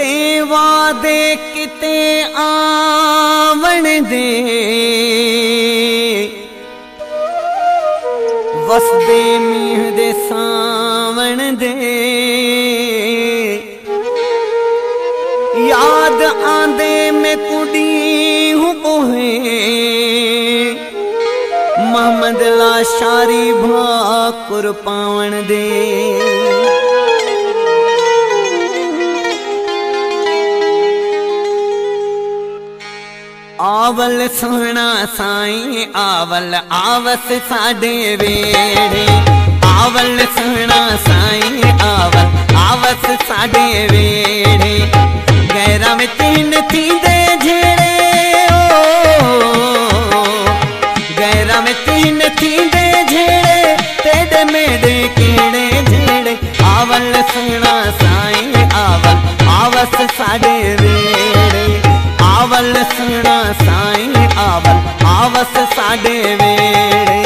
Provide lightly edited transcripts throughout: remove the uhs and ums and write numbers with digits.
ते वादे किते आवन दे, वसदे मीह दे सावन दे। याद आंदे में कुड़ी हूँ कोहे, मोहम्मद लाशारी भाकुर पावन दे। आवल सोहना साईं आवल आवस साडे वेड़े, आवल सोहना साईं आवल आवस साडे वेड़े। गैरा में तीन थींदे झेड़े गैरा में तीन थींदे झेड़े, तेड़े मेड़े केड़े झेड़े। आवल सोहना साईं आवल आवस साडे वेड़े, आवल सोहना साईं आवल आवस साडे वेड़े।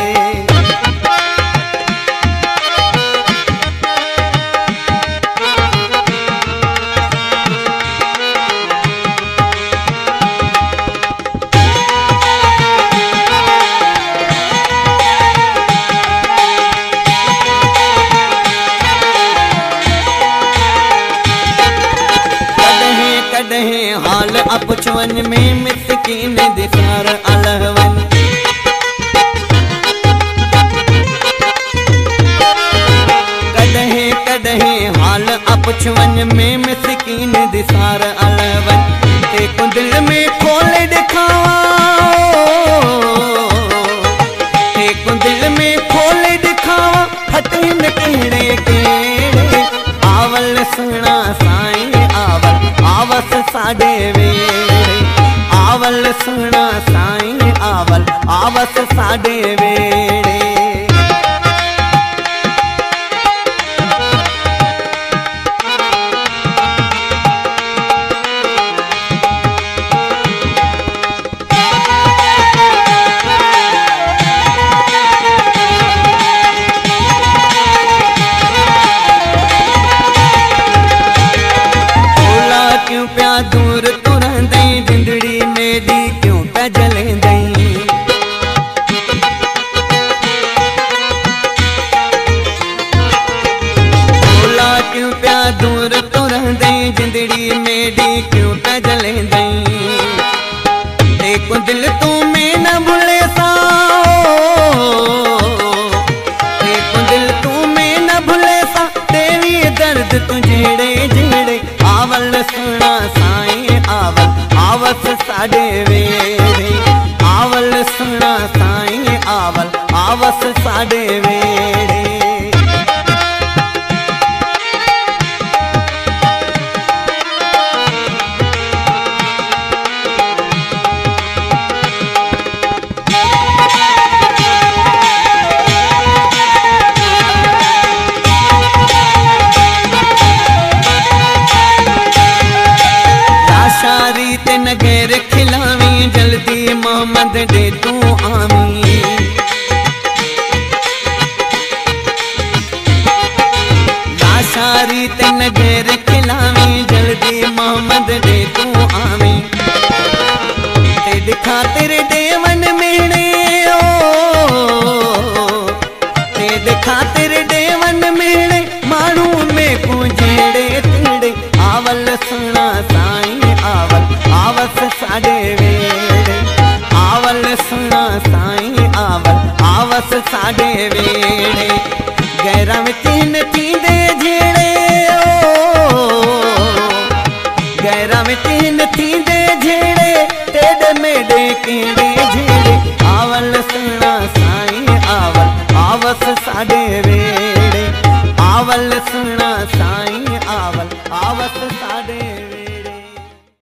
हाल अपचवन में मिसकीन दिसार अलहवन। कदहे कदहे हाल अपचवन में मिसकीन दिसार अलहवन। एक दिल में खोले दिखावा, एक दिल में खोले दिखावा, हटीन केड़े केड़े। आवल सोहना साईं आवल आवस साडे वेड़े, आवल सोहना साईं आवल आवस साडे वेड़े। क्यों प्या दूर तुरंदई, जिंदड़ी मेरी क्यों प्या जलेंदई। बोला क्यों प्या दूर तुरंदई, जिंदड़ी मेरी क्यों प्या जलेंदई। देखो दिल तू में न भूले सा, देखो दिल तू में न भूले सा, तेरी दर्द तू झेड़े झेड़े। आवल सोहना साईं आवल आवस साडे वेड़े, आवल सोहना साईं आवल आवस साडे वेड़े। लाशारी ते नगेर खिलावी, जल्दी मोहम्मद दे तू आवी। लाशारी ते नगेर खिलावी, जल्दी मोहम्मद दे तू आवी। ते दिखा तेरे देवन मेड़े ते दिखा तेरे देवन मेड़े, मानू में को जेड़े तेड़े। आवल सोहना साईं आवल आवस साडे वेड़े, आवल सोहना साईं आवल आवस साडे वेड़े। गैरा में तीन थींदे झेड़े गैरा में तीन थींदे झेड़े, तेड़े मेड़े केड़े झेड़े। आवल सोहना साईं आवल आवस साडे वेड़े, आवल सोहना साईं आवल आवस साडे वेड़े।